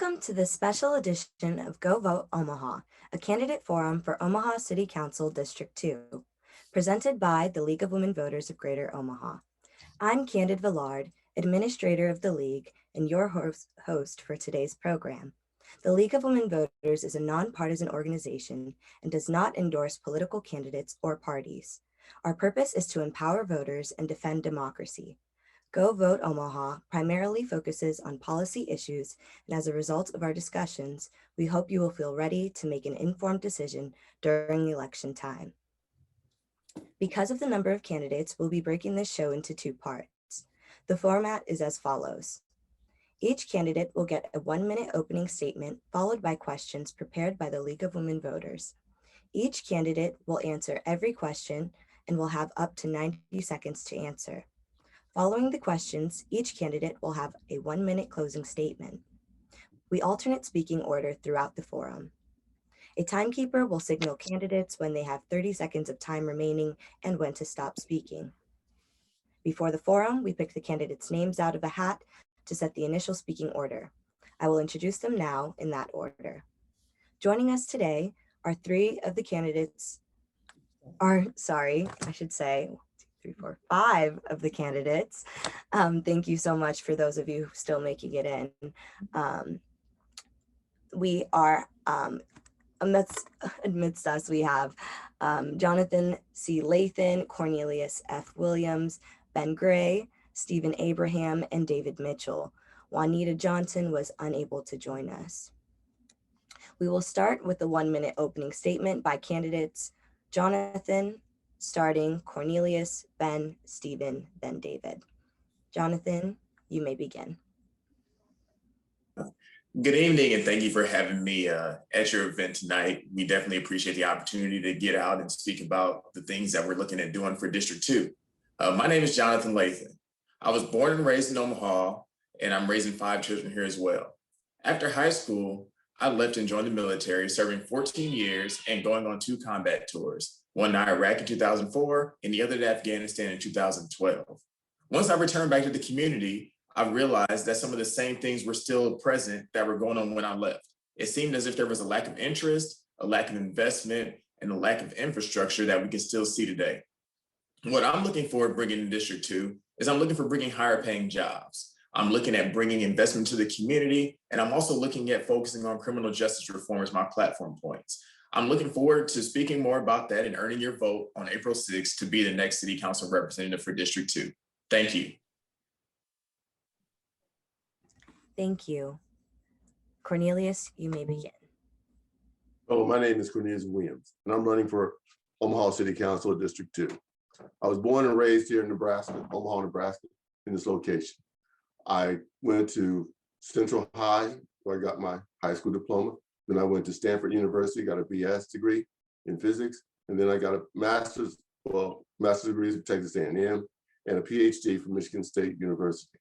Welcome to this special edition of Go Vote Omaha, a candidate forum for Omaha City Council District 2, presented by the League of Women Voters of Greater Omaha. I'm Candide Villard, Administrator of the League and your host for today's program. The League of Women Voters is a nonpartisan organization and does not endorse political candidates or parties. Our purpose is to empower voters and defend democracy. Go Vote Omaha primarily focuses on policy issues, and as a result of our discussions, we hope you will feel ready to make an informed decision during election time. Because of the number of candidates, we'll be breaking this show into two parts. The format is as follows. Each candidate will get a 1-minute opening statement followed by questions prepared by the League of Women Voters. Each candidate will answer every question and will have up to 90 seconds to answer. Following the questions, each candidate will have a 1-minute closing statement. We alternate speaking order throughout the forum. A timekeeper will signal candidates when they have 30 seconds of time remaining and when to stop speaking. Before the forum, we pick the candidates' names out of a hat to set the initial speaking order. I will introduce them now in that order. Joining us today are five of the candidates. Thank you so much for those of you still making it in. We are, amidst us, we have JonathanC. Lathan, Cornelius F. Williams, Ben Gray, Stephen Abraham, and David Mitchell. Juanita Johnson was unable to join us. We will start with the 1-minute opening statement by candidates Jonathan, starting Cornelius, Ben, Stephen, then David. Jonathan, you may begin. Good evening, and thank you for having me at your event tonight. We definitely appreciate the opportunity to get out and speak about the things that we're looking at doing for District 2. My name is Jonathan Lathan. I was born and raised in Omaha, and I'm raising 5 children here as well. After high school, I left and joined the military, serving 14 years and going on 2 combat tours, one to Iraq in 2004 and the other to Afghanistan in 2012. Once I returned back to the community, I realized that some of the same things were still present that were going on when I left. It seemed as if there was a lack of interest, a lack of investment, and a lack of infrastructure that we can still see today. What I'm looking for bringing in District 2 is I'm looking for bringing higher paying jobs. I'm looking at bringing investment to the community, and I'm also looking at focusing on criminal justice reform as my platform points. I'm looking forward to speaking more about that and earning your vote on April 6th to be the next City Council representative for District 2. Thank you. Thank you. Cornelius, you may begin. Hello, my name is Quinnis Williams, and I'm running for Omaha City Council District 2. I was born and raised here in Nebraska, Omaha, Nebraska, in this location. I went to Central High, where I got my high school diploma. Then I went to Stanford University, got a BS degree in physics, and then I got a master's degrees at Texas A&M and a PhD from Michigan State University.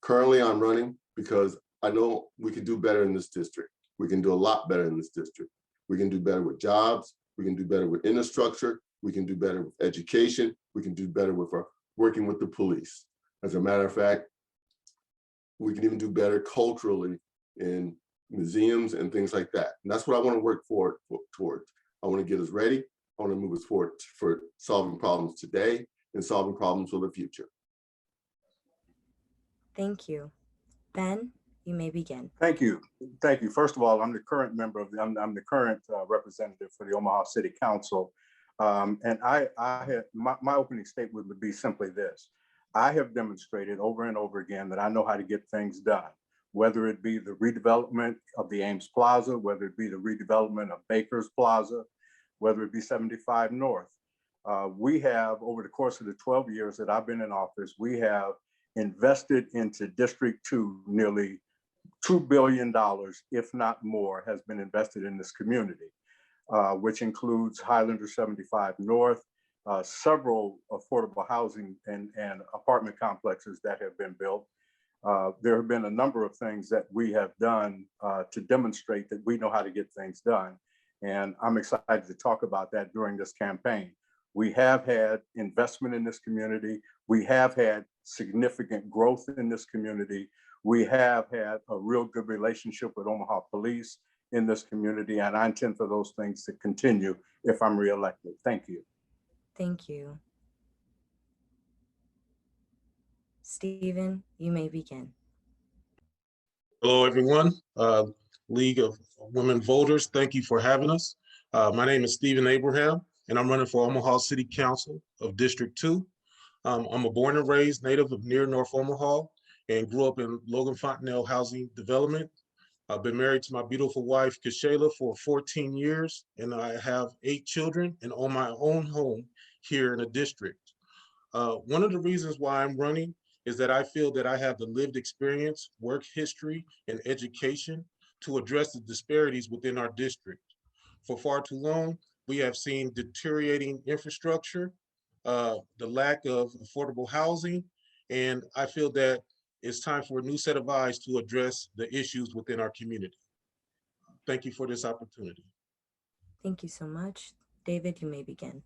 Currently, I'm running because I know we can do better in this district. We can do a lot better in this district. We can do better with jobs. We can do better with infrastructure. We can do better with education. We can do better with working with the police. As a matter of fact, we can even do better culturally in museums and things like that. And that's what I want to work towards. I want to get us ready. I want to move us forward for solving problems today and solving problems for the future. Thank you. Ben, you may begin. Thank you. Thank you. First of all, I'm the current representative for the Omaha City Council. And I had my opening statement would be simply this. I have demonstrated over and over again that I know how to get things done, whether it be the redevelopment of the Ames Plaza, whether it be the redevelopment of Baker's Plaza, whether it be 75 North. We have, over the course of the 12 years that I've been in office, we have invested into District 2 nearly $2 billion, if not more, has been invested in this community, which includes Highlander 75 North, several affordable housing and apartment complexes that have been built. There have been a number of things that we have done to demonstrate that we know how to get things done. And I'm excited to talk about that during this campaign. We have had investment in this community. We have had significant growth in this community. We have had a real good relationship with Omaha Police in this community, and I intend for those things to continue if I'm reelected. Thank you. Thank you. Stephen, you may begin. Hello, everyone. League of Women Voters, thank you for having us. My name is Stephen Abraham, and I'm running for Omaha City Council of District 2. I'm a born and raised native of near North Omaha and grew up in Logan Fontenelle Housing Development. I've been married to my beautiful wife, Kashayla, for 14 years, and I have 8 children and own my own home here in the district. One of the reasons why I'm running is that I feel that I have the lived experience, work history, and education to address the disparities within our district. For far too long, we have seen deteriorating infrastructure, the lack of affordable housing, and I feel that it's time for a new set of eyes to address the issues within our community. Thank you for this opportunity. Thank you so much. David, you may begin.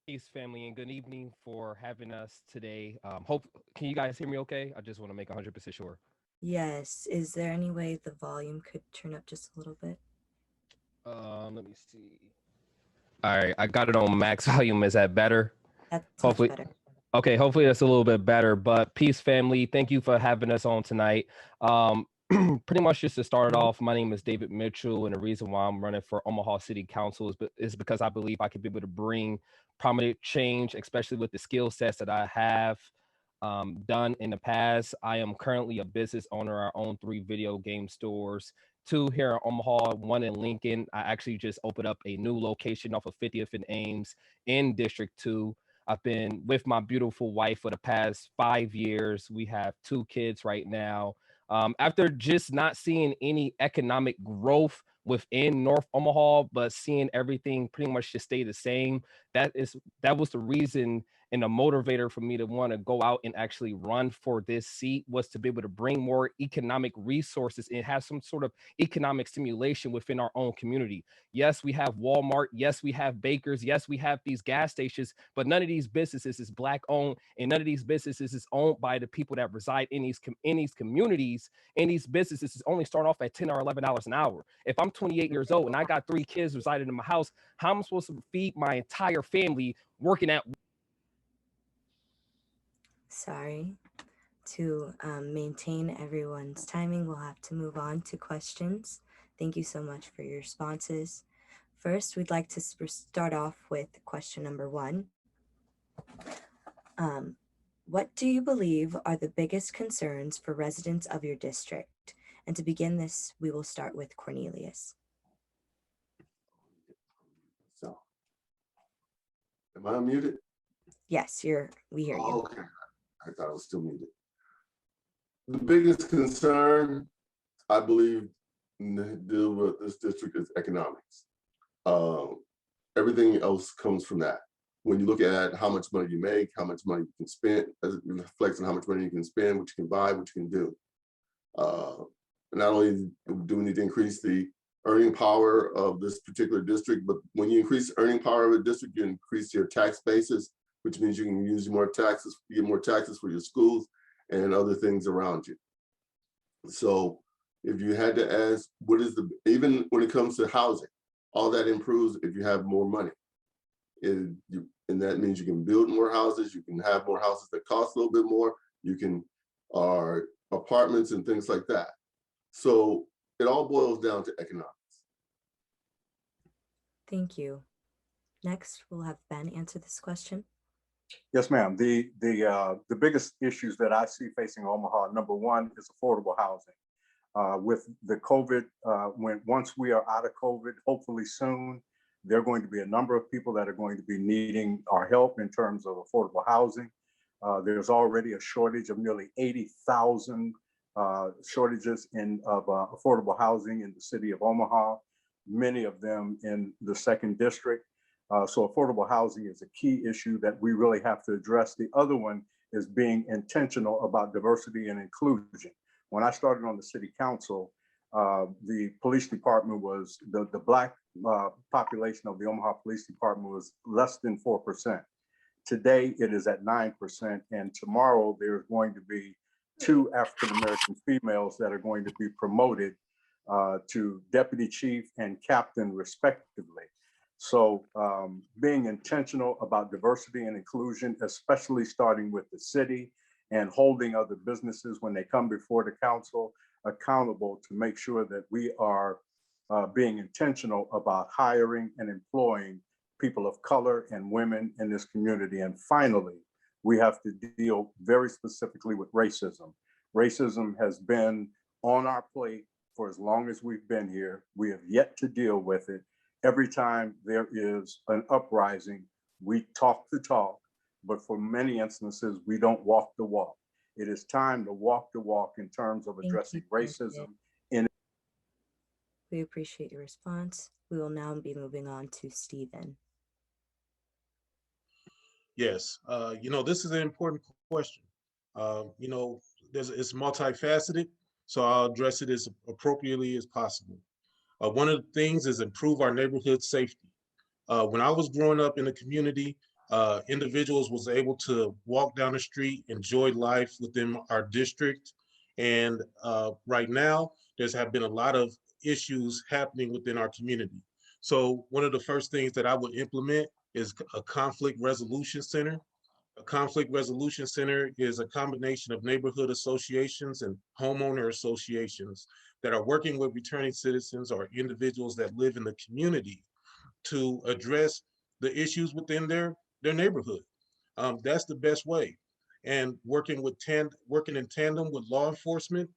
Peace, family, and good evening for having us today. Can you guys hear me okay? I just want to make 100% sure. Yes, is there any way the volume could turn up just a little bit? Let me see. All right, I got it on max volume. Is that better? That's Hopefully. much better. Okay, hopefully that's a little bit better. But peace, family. Thank you for having us on tonight. Pretty much just to start it off, my name is David Mitchell, and the reason why I'm running for Omaha City Council is because I believe I could be able to bring prominent change, especially with the skill sets that I have done in the past. I am currently a business owner. I own 3 video game stores, 2 here in Omaha, 1 in Lincoln. I actually just opened up a new location off of 50th and Ames in District 2. I've been with my beautiful wife for the past 5 years. We have 2 kids right now. After just not seeing any economic growth within North Omaha, but seeing everything pretty much just stay the same, that was the reason and a motivator for me to want to go out and actually run for this seat, was to be able to bring more economic resources and have some sort of economic stimulation within our own community. Yes, we have Walmart. Yes, we have bakers. Yes, we have these gas stations, but none of these businesses is Black owned, and none of these businesses is owned by the people that reside in these communities. And these businesses is only start off at $10 or $11 an hour. If I'm 28 years old and I got 3 kids residing in my house, how am I supposed to feed my entire family working at? Sorry. To maintain everyone's timing, we'll have to move on to questions. Thank you so much for your responses. First, we'd like to start off with question number 1. What do you believe are the biggest concerns for residents of your district? And to begin this, we will start with Cornelius. So, am I unmuted? Yes, we hear you. Okay, I thought I was still muted. The biggest concern, I believe, in deal with this district is economics. Everything else comes from that. When you look at how much money you make, how much money you can spend, it reflects on how much money you can spend, what you can buy, what you can do. Not only do we need to increase the earning power of this particular district, but when you increase the earning power of a district, you increase your tax basis, which means you can use more taxes, you get more taxes for your schools and other things around you. So if you had to ask, even when it comes to housing, all that improves if you have more money. And that means you can build more houses, you can have more houses that cost a little bit more, are apartments and things like that. So it all boils down to economics. Thank you. Next, we'll have Ben answer this question. Yes, ma'am. The biggest issues that I see facing Omaha, number 1 is affordable housing. With the COVID, once we are out of COVID, hopefully soon, there are going to be a number of people that are going to be needing our help in terms of affordable housing. There's already a shortage of nearly 80,000 shortages of affordable housing in the city of Omaha, many of them in the 2nd district. So affordable housing is a key issue that we really have to address. The other one is being intentional about diversity and inclusion. When I started on the city council, the police department was, the Black population of the Omaha Police Department was less than 4%. Today, it is at 9%, and tomorrow there's going to be 2 African-American females that are going to be promoted to deputy chief and captain respectively. So being intentional about diversity and inclusion, especially starting with the city and holding other businesses when they come before the council accountable to make sure that we are being intentional about hiring and employing people of color and women in this community. And finally, we have to deal very specifically with racism. Racism has been on our plate for as long as we've been here. We have yet to deal with it. Every time there is an uprising, we talk the talk, but for many instances, we don't walk the walk. It is time to walk the walk in terms of addressing racism. We appreciate your response. We will now be moving on to Stephen. Yes, this is an important question. It's multifaceted, so I'll address it as appropriately as possible. One of the things is improve our neighborhood safety. When I was growing up in the community, individuals was able to walk down the street, enjoy life within our district. And right now, there's have been a lot of issues happening within our community. So one of the first things that I would implement is a conflict resolution center. A conflict resolution center is a combination of neighborhood associations and homeowner associations that are working with returning citizens or individuals that live in the community to address the issues within their neighborhood. That's the best way. And working in tandem with law enforcement,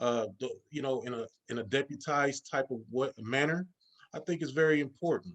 in a deputized type of manner, I think is very important.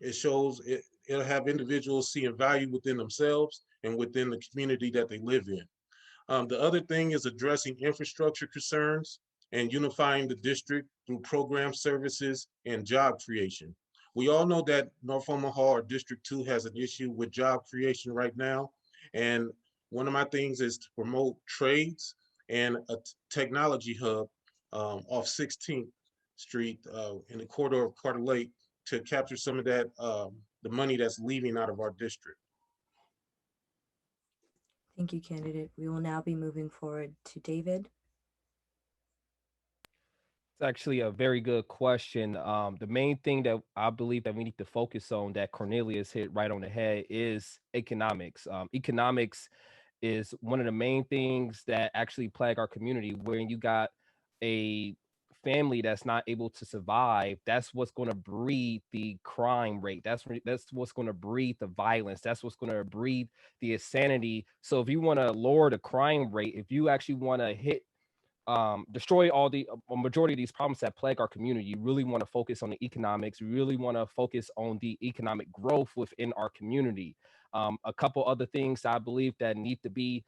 It shows it'll have individuals seeing value within themselves and within the community that they live in. The other thing is addressing infrastructure concerns and unifying the district through program services and job creation. We all know that North Omaha or District 2 has an issue with job creation right now. And one of my things is to promote trades and a technology hub off 16th Street in the corridor of Carter Lake to capture some of that, the money that's leaving out of our district. Thank you, candidate. We will now be moving forward to David. It's actually a very good question. The main thing that I believe that we need to focus on that Cornelius hit right on the head is economics. Economics is one of the main things that actually plague our community. When you got a family that's not able to survive, that's what's going to breed the crime rate. That's what's going to breed the violence. That's what's going to breed the insanity. So if you want to lower the crime rate, if you actually want to destroy all the majority of these problems that plague our community, you really want to focus on the economics. You really want to focus on the economic growth within our community. A couple other things I believe that need to be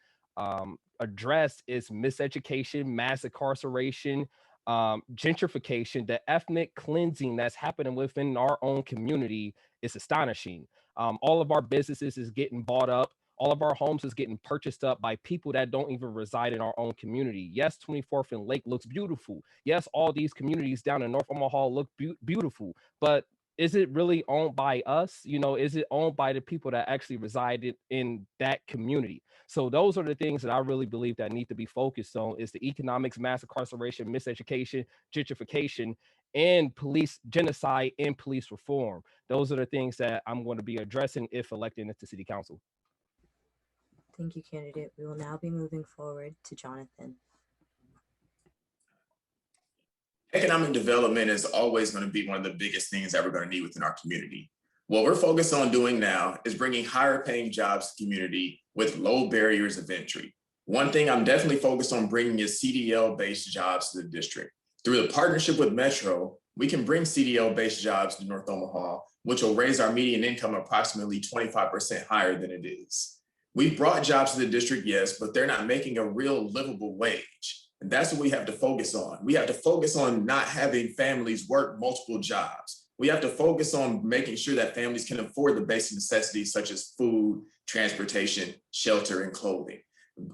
addressed is miseducation, mass incarceration, gentrification. The ethnic cleansing that's happening within our own community is astonishing. All of our businesses is getting bought up. All of our homes is getting purchased up by people that don't even reside in our own community. Yes, 24th and Lake looks beautiful. Yes, all these communities down in North Omaha look beautiful, but is it really owned by us? Is it owned by the people that actually resided in that community? So those are the things that I really believe that need to be focused on is the economics, mass incarceration, miseducation, gentrification, and police genocide and police reform. Those are the things that I'm going to be addressing if elected into city council. Thank you, candidate. We will now be moving forward to Jonathan. Economic development is always going to be one of the biggest things that we're going to need within our community. What we're focused on doing now is bringing higher paying jobs to the community with low barriers of entry. One thing I'm definitely focused on bringing is CDL-based jobs to the district. Through the partnership with Metro, we can bring CDL-based jobs to North Omaha, which will raise our median income approximately 25% higher than it is. We've brought jobs to the district, yes, but they're not making a real livable wage. And that's what we have to focus on. We have to focus on not having families work multiple jobs. We have to focus on making sure that families can afford the basic necessities such as food, transportation, shelter, and clothing.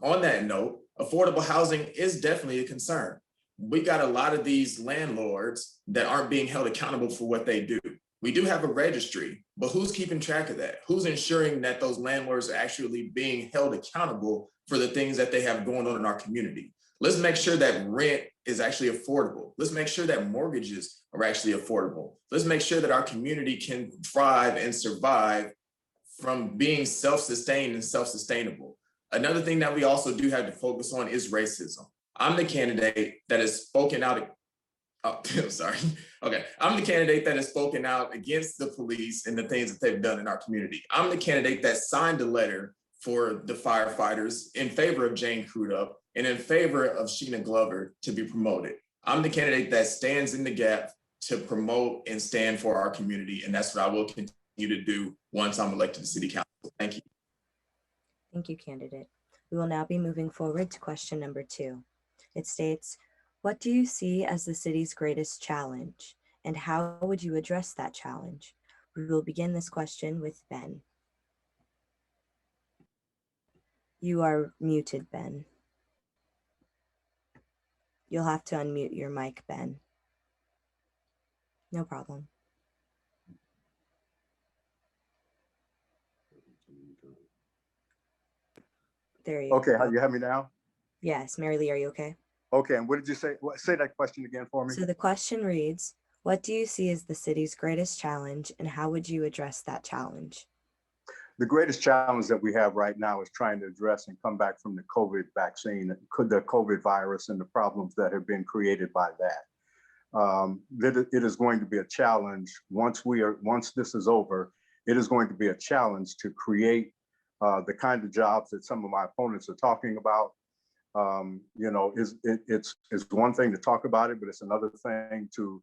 On that note, affordable housing is definitely a concern. We got a lot of these landlords that aren't being held accountable for what they do. We do have a registry, but who's keeping track of that? Who's ensuring that those landlords are actually being held accountable for the things that they have going on in our community? Let's make sure that rent is actually affordable. Let's make sure that mortgages are actually affordable. Let's make sure that our community can thrive and survive from being self-sustained and self-sustainable. Another thing that we also do have to focus on is racism. I'm the candidate that has spoken out. Oh, sorry. Okay. I'm the candidate that has spoken out against the police and the things that they've done in our community. I'm the candidate that signed a letter for the firefighters in favor of Jane Crudup and in favor of Sheena Glover to be promoted. I'm the candidate that stands in the gap to promote and stand for our community. And that's what I will continue to do once I'm elected to city council. Thank you. Thank you, candidate. We will now be moving forward to question number 2. It states, what do you see as the city's greatest challenge, and how would you address that challenge? We will begin this question with Ben. You are muted, Ben. You'll have to unmute your mic, Ben. No problem. There you Okay, go. how you have me now? Yes, Mary Lee, are you okay? Okay, and what did you say? Say that question again for me. So the question reads, what do you see as the city's greatest challenge, and how would you address that challenge? The greatest challenge that we have right now is trying to address and come back from the COVID vaccine, the COVID virus, and the problems that have been created by that. It is going to be a challenge once this is over. It is going to be a challenge to create the kind of jobs that some of my opponents are talking about. It's one thing to talk about it, but it's another thing to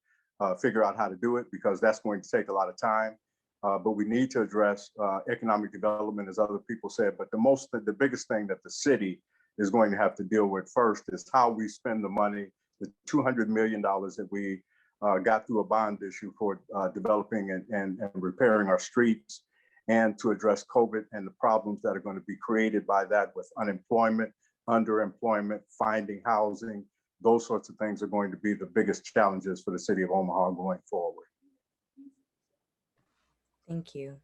figure out how to do it, because that's going to take a lot of time. But we need to address economic development, as other people said. But the biggest thing that the city is going to have to deal with first is how we spend the money, the $200 million that we got through a bond issue for developing and repairing our streets, and to address COVID and the problems that are going to be created by that with unemployment, underemployment, finding housing. Those sorts of things are going to be the biggest challenges for the city of Omaha going forward. Thank you.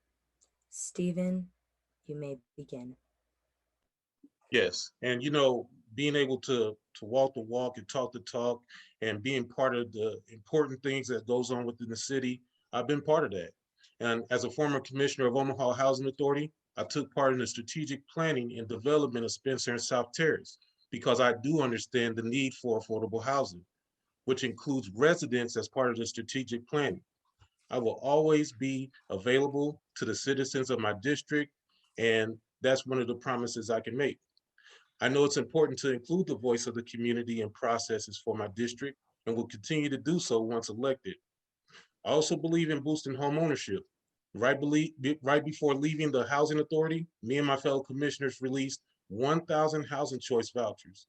Stephen, you may begin. Yes, and being able to walk the walk and talk the talk, and being part of the important things that goes on within the city, I've been part of that. And as a former commissioner of Omaha Housing Authority, I took part in the strategic planning and development of Spencer and South Terrace, because I do understand the need for affordable housing, which includes residents as part of the strategic planning. I will always be available to the citizens of my district, and that's one of the promises I can make. I know it's important to include the voice of the community in processes for my district, and will continue to do so once elected. I also believe in boosting home ownership. Right before leaving the Housing Authority, me and my fellow commissioners released 1,000 housing choice vouchers.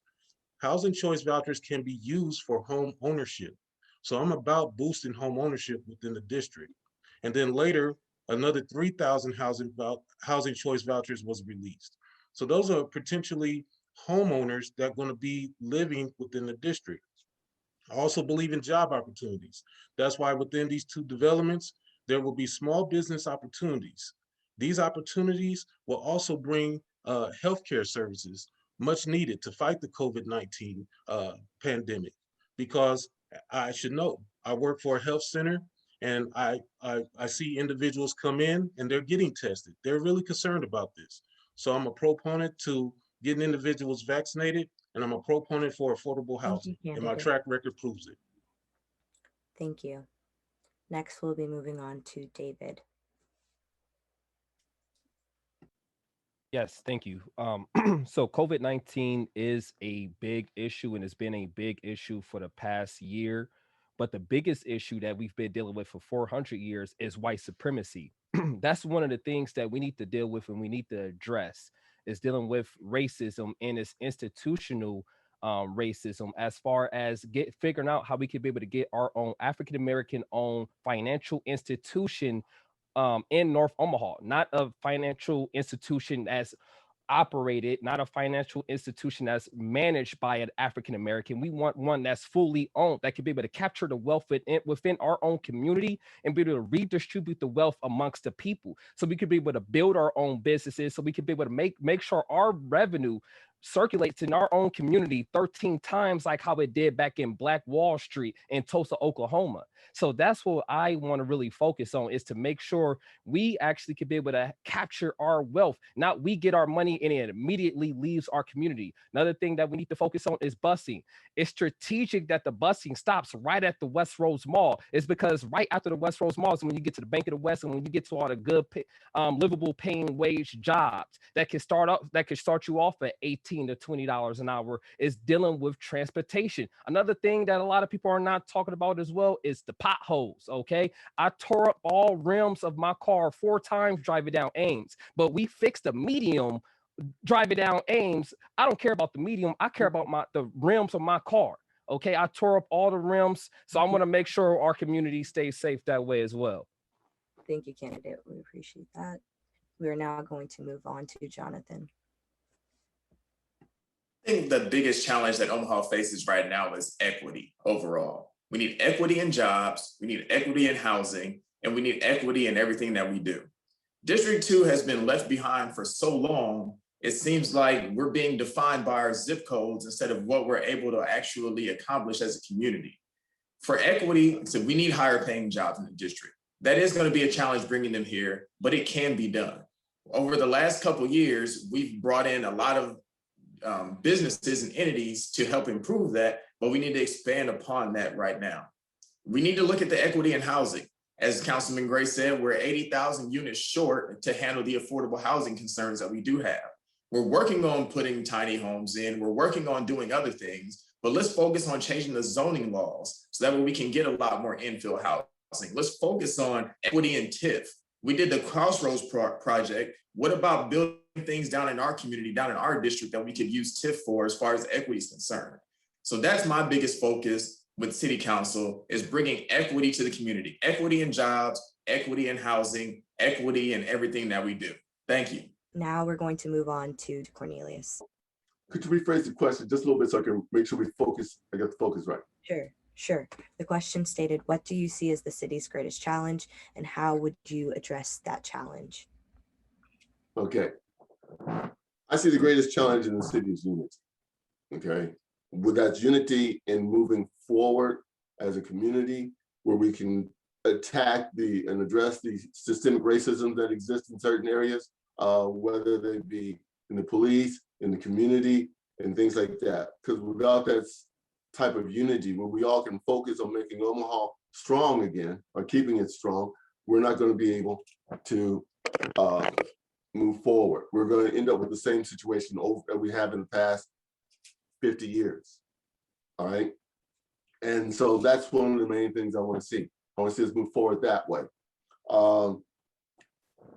Housing choice vouchers can be used for home ownership. So I'm about boosting home ownership within the district. And then later, another 3,000 housing choice vouchers was released. So those are potentially homeowners that are going to be living within the district. I also believe in job opportunities. That's why within these 2 developments, there will be small business opportunities. These opportunities will also bring healthcare services, much needed to fight the COVID-19 pandemic, because I should know, I work for a health center, and I see individuals come in and they're getting tested. They're really concerned about this. So I'm a proponent to getting individuals vaccinated, and I'm a proponent for affordable housing, and my track record proves it. Thank you. Next, we'll be moving on to David. Yes, thank you. So COVID-19 is a big issue, and it's been a big issue for the past year. But the biggest issue that we've been dealing with for 400 years is white supremacy. That's one of the things that we need to deal with and we need to address, is dealing with racism and its institutional racism, as far as figuring out how we could be able to get our own African-American owned financial institution in North Omaha, not a financial institution as operated, not a financial institution that's managed by an African American. We want one that's fully owned, that can be able to capture the wealth within our own community and be able to redistribute the wealth amongst the people. So we could be able to build our own businesses, so we could be able to make sure our revenue circulates in our own community 13 times like how it did back in Black Wall Street in Tulsa, Oklahoma. So that's what I want to really focus on, is to make sure we actually could be able to capture our wealth, not we get our money and it immediately leaves our community. Another thing that we need to focus on is busing. It's strategic that the busing stops right at the Westroads Mall. It's because right after the Westroads Mall is when you get to the Bank of the West, and when you get to all the good livable paying wage jobs that can start you off at $18 to $20 an hour, is dealing with transportation. Another thing that a lot of people are not talking about as well is the potholes. Okay, I tore up all rims of my car 4 times driving down Ames, but we fixed the medium driving down Ames. I don't care about the medium, I care about the rims of my car. Okay, I tore up all the rims, so I'm going to make sure our community stays safe that way as well. Thank you, candidate. We appreciate that. We are now going to move on to Jonathan. I think the biggest challenge that Omaha faces right now is equity overall. We need equity in jobs, we need equity in housing, and we need equity in everything that we do. District 2 has been left behind for so long, it seems like we're being defined by our zip codes instead of what we're able to actually accomplish as a community. For equity, so we need higher paying jobs in the district. That is going to be a challenge bringing them here, but it can be done. Over the last couple of years, we've brought in a lot of businesses and entities to help improve that, but we need to expand upon that right now. We need to look at the equity in housing. As Councilman Gray said, we're 80,000 units short to handle the affordable housing concerns that we do have. We're working on putting tiny homes in, we're working on doing other things, but let's focus on changing the zoning laws so that way we can get a lot more infill housing. Let's focus on equity in TIF. We did the Crossroads project. What about building things down in our community, down in our district that we could use TIF for as far as equity is concerned? So that's my biggest focus with City Council, is bringing equity to the community, equity in jobs, equity in housing, equity in everything that we do. Thank you. Now we're going to move on to Cornelius. Could you rephrase the question just a little bit so I can make sure we focus? I got the focus right. Sure. The question stated, what do you see as the city's greatest challenge, and how would you address that challenge? Okay. I see the greatest challenge in the city is unity. Okay. With that unity in moving forward as a community, where we can attack and address the systemic racism that exists in certain areas, whether they be in the police, in the community, and things like that. Because without that type of unity, where we all can focus on making Omaha strong again, or keeping it strong, we're not going to be able to move forward. We're going to end up with the same situation that we have in the past 50 years. All right. And so that's one of the main things I want to see. I want to see us move forward that way.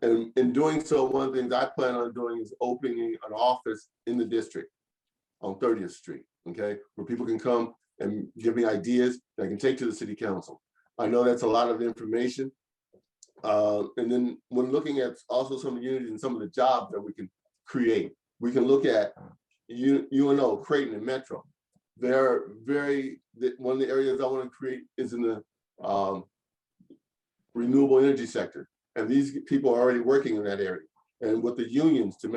And in doing so, one of the things I plan on doing is opening an office in the district on 30th Street, okay, where people can come and give me ideas that I can take to the city council. I know that's a lot of information. And then when looking at also some of the unity and some of the jobs that we can create, we can look at UNO, Creighton, and Metro. One of the areas I want to create is in the renewable energy sector. And these people are already working in that area. And with the unions to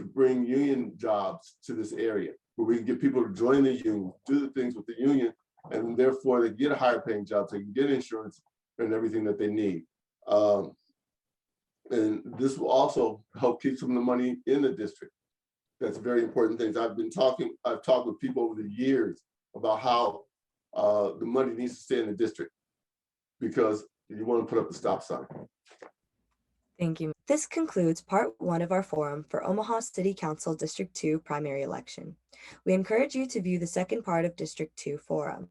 bring union jobs to this area, where we can get people to join the union, do the things with the union, and therefore they get a higher paying job, they can get insurance and everything that they need. And this will also help keep some of the money in the district. That's a very important thing. I've talked with people over the years about how the money needs to stay in the district, because you want to put up the stop sign. Thank you. This concludes part 1 of our forum for Omaha City Council District 2 primary election. We encourage you to view the second part of District 2 forum.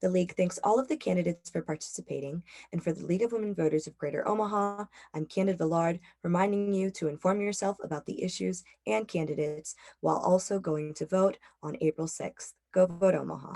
The League thanks all of the candidates for participating, and for the League of Women Voters of Greater Omaha, I'm Candide Villard, reminding you to inform yourself about the issues and candidates while also going to vote on April 6th. Go vote Omaha.